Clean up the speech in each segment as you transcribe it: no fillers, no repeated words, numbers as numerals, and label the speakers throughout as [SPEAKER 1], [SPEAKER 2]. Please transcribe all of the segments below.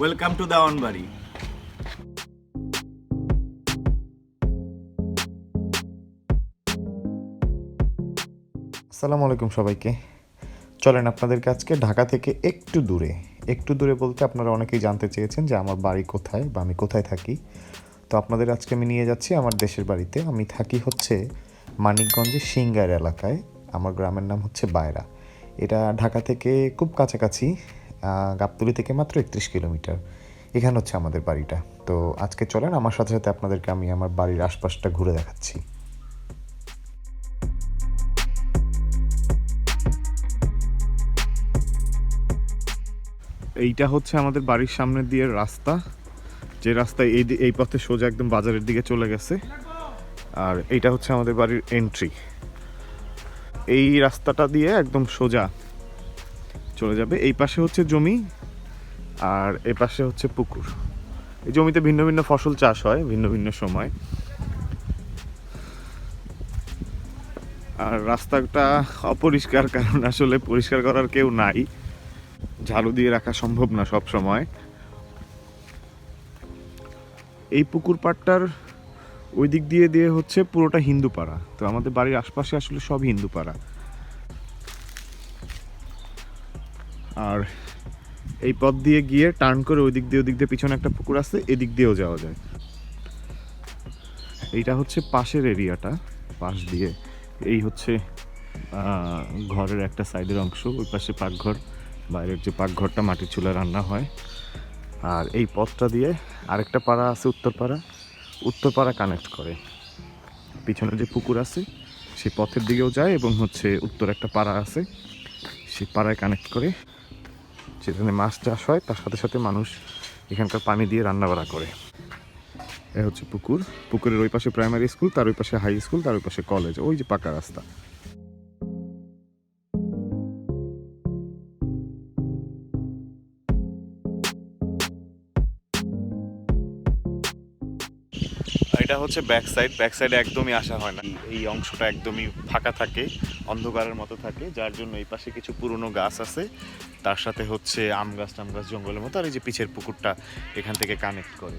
[SPEAKER 1] Welcome to দেওয়ান বাড়ি।
[SPEAKER 2] আসসালামু আলাইকুম সবাইকে। চলেন আপনাদেরকে আজকে ঢাকা থেকে একটু দূরে বলতে আপনারা অনেকেই জানতে চেয়েছেন যে আমার বাড়ি কোথায় বা আমি কোথায় থাকি। তো আপনাদের আজকে আমি নিয়ে যাচ্ছি আমার দেশের বাড়িতে। আমি থাকি হচ্ছে মানিকগঞ্জের সিংগার এলাকায়। আমার গ্রামের নাম হচ্ছে বায়রা। এটা ঢাকা থেকে খুব কাছাকাছি, গাবতলী থেকে মাত্র 31 কিলোমিটার। এখানে হচ্ছে আমাদের বাড়িটা। তো আজকে চলেন আমার সাথে সাথে আপনাদেরকে আমি আমার বাড়ির আশপাশটা ঘুরে দেখাচ্ছি। এইটা হচ্ছে আমাদের বাড়ির সামনের দিয়ে রাস্তা, যে রাস্তায় এই পথে সোজা একদম বাজারের দিকে চলে গেছে। আর এইটা হচ্ছে আমাদের বাড়ির এন্ট্রি। এই রাস্তাটা দিয়ে একদম সোজা চলে যাবে। এই পাশে হচ্ছে জমি আর এই পাশে হচ্ছে পুকুর। এই জমিতে ভিন্ন ভিন্ন ফসল চাষ হয় ভিন্ন ভিন্ন সময়। আর রাস্তাটা অপরিষ্কার, কারণ আসলে পরিষ্কার করার কেউ নাই, ঝাড়ু দিয়ে রাখা সম্ভব না সব সময়। এই পুকুর পাড়টার ওই দিক দিয়ে দিয়ে হচ্ছে পুরোটা হিন্দু পাড়া। তো আমাদের বাড়ির আশপাশে আসলে সব হিন্দু পাড়া। আর এই পথ দিয়ে গিয়ে টার্ন করে ওই দিক দিয়ে পিছনে একটা পুকুর আছে, এদিক দিয়েও যাওয়া যায়। এইটা হচ্ছে পাশের এরিয়াটা, পাশ দিয়ে এই হচ্ছে ঘরের একটা সাইডের অংশ, ওই পাশে পাকঘর, বাইরের যে পাকঘরটা মাটির চুলায় রান্না হয়। আর এই পথটা দিয়ে আরেকটা পাড়া আছে উত্তরপাড়া কানেক্ট করে। পিছনে যে পুকুর আছে সেই পথের দিকেও যায় এবং হচ্ছে উত্তর একটা পাড়া আছে সেই পাড়ায় কানেক্ট করে, যেখানে মাছ চাষ হয় তার সাথে সাথে মানুষ এখানকার পানি দিয়ে রান্নাবাড়া করে। এ হচ্ছে পুকুরের ওই পাশে প্রাইমারি স্কুল, তার ওই পাশে হাই স্কুল, তার ওই পাশে কলেজ, ওই যে পাকা রাস্তা। এটা হচ্ছে ব্যাক সাইডে একদমই আসা হয় না। এই অংশটা একদমই ফাঁকা থাকে, অন্ধকারের মতো থাকে, যার জন্য এই পাশে কিছু পুরনো গাছ আছে, তার সাথে হচ্ছে আম গাছ জঙ্গলের মতো। আর এই যে পিছের পুকুরটা এখান থেকে কানেক্ট করে।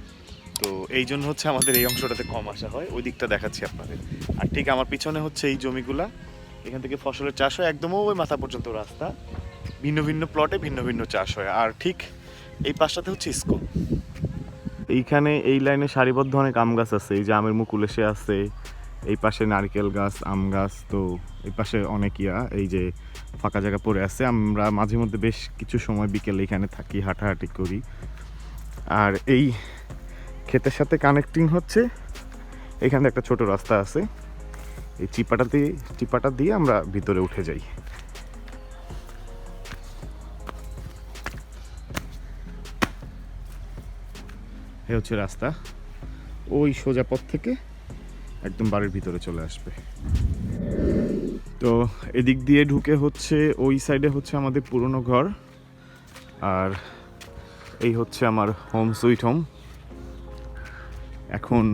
[SPEAKER 2] তো এই জন্য হচ্ছে আমাদের এই অংশটাতে কম আসা হয়। ওই দিকটা দেখাচ্ছি আপনাদের। আর ঠিক আমার পিছনে হচ্ছে এই জমিগুলা, এখান থেকে ফসলের চাষ হয়, একদম ওই মাথা পর্যন্ত রাস্তা, ভিন্ন ভিন্ন প্লটে ভিন্ন ভিন্ন চাষ হয়। আর ঠিক এই পাশটাতে হচ্ছে স্কুল। এইখানে এই লাইনে সারিবদ্ধ অনেক আম গাছ আছে, এই যে আমের মুকুল এসে আছে, এই পাশে নারকেল গাছ, আম গাছ। তো এই পাশে অনেক এই যে ফাঁকা জায়গা পড়ে আছে। আমরা মাঝে মধ্যে বেশ কিছু সময় বিকেলে এখানে থাকি, হাঁটাহাঁটি করি। আর এই ক্ষেতের সাথে কানেক্টিং হচ্ছে এখানে একটা ছোট রাস্তা আছে, এই চিপাটা দিয়ে আমরা ভিতরে উঠে যাই। এই হচ্ছে রাস্তা, ওই সোজা পথ থেকে একদম বাড়ির ভিতরে চলে আসবে। তো এদিক দিয়ে ঢুকে হচ্ছে ওই সাইডে হচ্ছে আমাদের পুরনো ঘর। আর এই হচ্ছে আমার হোম সুইট হোম। এখন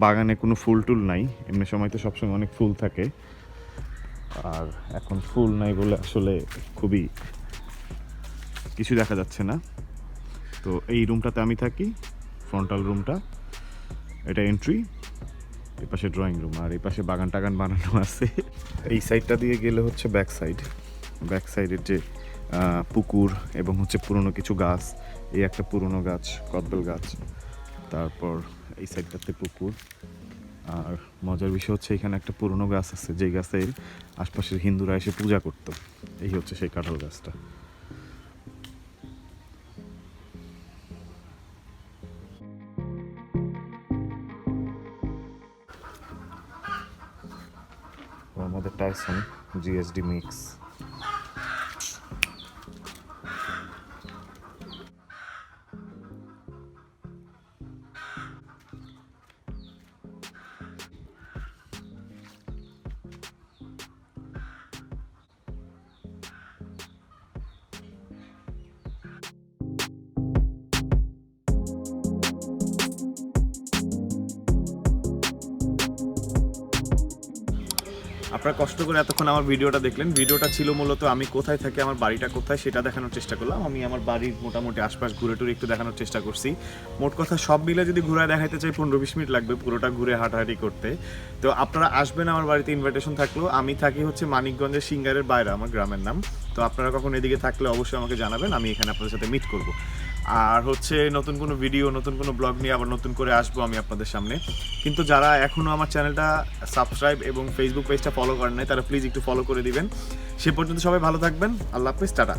[SPEAKER 2] বাগানে কোনো ফুল টুল নাই, এমনি সময় তো সবসময় অনেক ফুল থাকে, আর এখন ফুল নাই বলে আসলে খুবই কিছু দেখা যাচ্ছে না। তো এই রুমটাতে আমি থাকি, ফ্রন্টাল রুমটা, এটা এন্ট্রি, এই পাশে ড্রয়িং রুম, আর এই পাশে বাগান টাগান বানানো আছে। এই সাইডটা দিয়ে গেলে হচ্ছে ব্যাক সাইডের যে পুকুর এবং হচ্ছে পুরনো কিছু গাছ, এই একটা পুরনো গাছ কদবেল গাছ, তারপর এই সাইডটাতে পুকুর। আর মজার বিষয় হচ্ছে এখানে একটা পুরনো গাছ আছে, যে গাছের আশপাশের হিন্দুরা এসে পূজা করতো। এই হচ্ছে সেই কাঁঠাল গাছটা। আমাদের টাইসন জিএসডি মিক্স। আপনারা কষ্ট করে এতক্ষণ আমার ভিডিওটা দেখলেন। ভিডিওটা ছিল মূলত আমি কোথায় থাকি, আমার বাড়িটা কোথায় সেটা দেখানোর চেষ্টা করলাম। আমি আমার বাড়ির মোটামুটি আশপাশ ঘুরে টুরে একটু দেখানোর চেষ্টা করছি। মোট কথা সব মিলে যদি ঘুরে দেখাইতে চাই 15-20 মিনিট লাগবে পুরোটা ঘুরে হাঁটাহাঁটি করতে। তো আপনারা আসবেন, আমার বাড়িতে ইনভাইটেশন থাকলো। আমি থাকি হচ্ছে মানিকগঞ্জের সিঙ্গারের বাইরে, আমার গ্রামের নাম। তো আপনারা কখন এদিকে থাকলে অবশ্যই আমাকে জানাবেন, আমি এখানে আপনাদের সাথে মিট করব। আর হচ্ছে নতুন কোনো ভিডিও, নতুন কোনো ব্লগ নিয়ে আবার নতুন করে আসবো আমি আপনাদের সামনে। কিন্তু যারা এখনও আমার চ্যানেলটা সাবস্ক্রাইব এবং ফেসবুক পেজটা ফলো করেন নাই, তারা প্লিজ একটু ফলো করে দিবেন। সে পর্যন্ত সবাই ভালো থাকবেন। আল্লাহ হাফেজ, টাটা।